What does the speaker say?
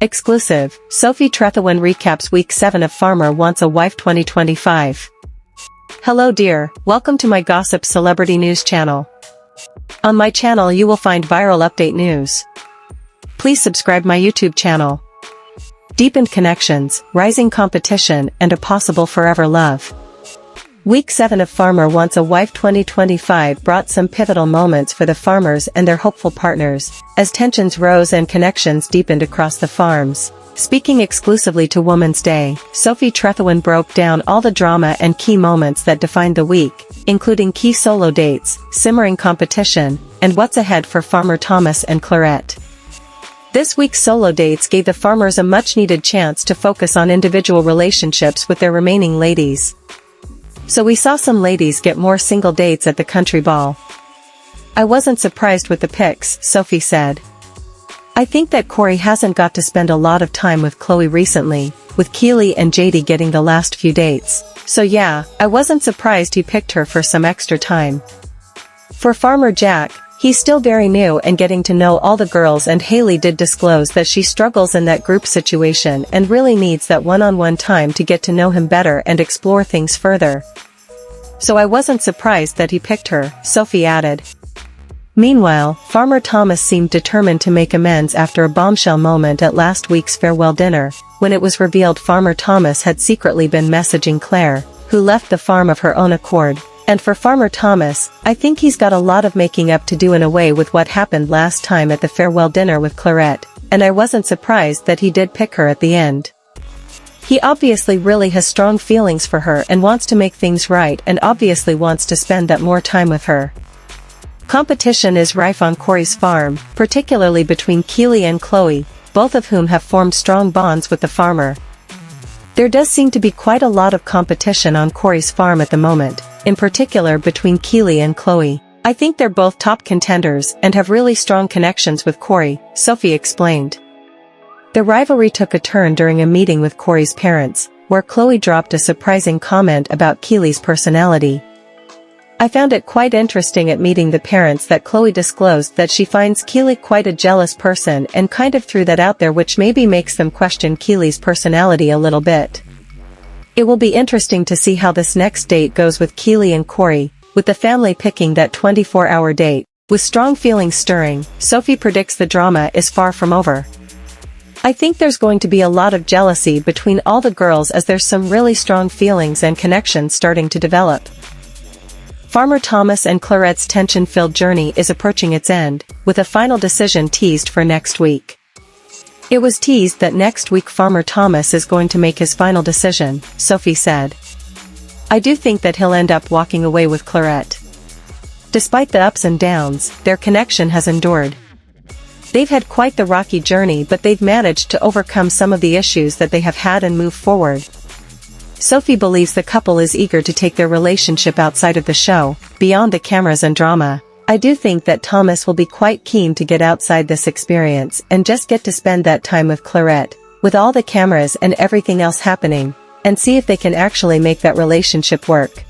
Exclusive, Sophie Trethowan recaps Week 7 of Farmer Wants a Wife 2025. Hello dear, welcome to my Gossip Celebrity News channel. On my channel you will find viral update news. Please subscribe my YouTube channel. Deepened connections, rising competition, and a possible forever love. Week 7 of Farmer Wants a Wife 2025 brought some pivotal moments for the farmers and their hopeful partners, as tensions rose and connections deepened across the farms. Speaking exclusively to Women's Day, Sophie Trethowan broke down all the drama and key moments that defined the week, including key solo dates, simmering competition, and what's ahead for Farmer Thomas and Clarette. This week's solo dates gave the farmers a much-needed chance to focus on individual relationships with their remaining ladies. So we saw some ladies get more single dates at the country ball. I wasn't surprised with the pics, Sophie said. I think that Corey hasn't got to spend a lot of time with Chloe recently, with Keely and JD getting the last few dates. So yeah, I wasn't surprised he picked her for some extra time. For Farmer Jack, he's still very new and getting to know all the girls, and Haley did disclose that she struggles in that group situation and really needs that one-on-one time to get to know him better and explore things further. So I wasn't surprised that he picked her, Sophie added. Meanwhile, Farmer Thomas seemed determined to make amends after a bombshell moment at last week's farewell dinner, when it was revealed Farmer Thomas had secretly been messaging Claire, who left the farm of her own accord. And for Farmer Thomas, I think he's got a lot of making up to do in a way with what happened last time at the farewell dinner with Clarette, and I wasn't surprised that he did pick her at the end. He obviously really has strong feelings for her and wants to make things right, and obviously wants to spend that more time with her. Competition is rife on Corey's farm, particularly between Keely and Chloe, both of whom have formed strong bonds with the farmer. There does seem to be quite a lot of competition on Corey's farm at the moment, in particular between Keely and Chloe. I think they're both top contenders and have really strong connections with Corey, Sophie explained. The rivalry took a turn during a meeting with Corey's parents, where Chloe dropped a surprising comment about Keely's personality. I found it quite interesting at meeting the parents that Chloe disclosed that she finds Keely quite a jealous person and kind of threw that out there, which maybe makes them question Keely's personality a little bit. It will be interesting to see how this next date goes with Keely and Corey, with the family picking that 24-hour date. With strong feelings stirring, Sophie predicts the drama is far from over. I think there's going to be a lot of jealousy between all the girls, as there's some really strong feelings and connections starting to develop. Farmer Thomas and Clarette's tension-filled journey is approaching its end, with a final decision teased for next week. It was teased that next week Farmer Thomas is going to make his final decision, Sophie said. I do think that he'll end up walking away with Clarette. Despite the ups and downs, their connection has endured. They've had quite the rocky journey, but they've managed to overcome some of the issues that they have had and move forward. Sophie believes the couple is eager to take their relationship outside of the show, beyond the cameras and drama. I do think that Thomas will be quite keen to get outside this experience and just get to spend that time with Clarette, with all the cameras and everything else happening, and see if they can actually make that relationship work.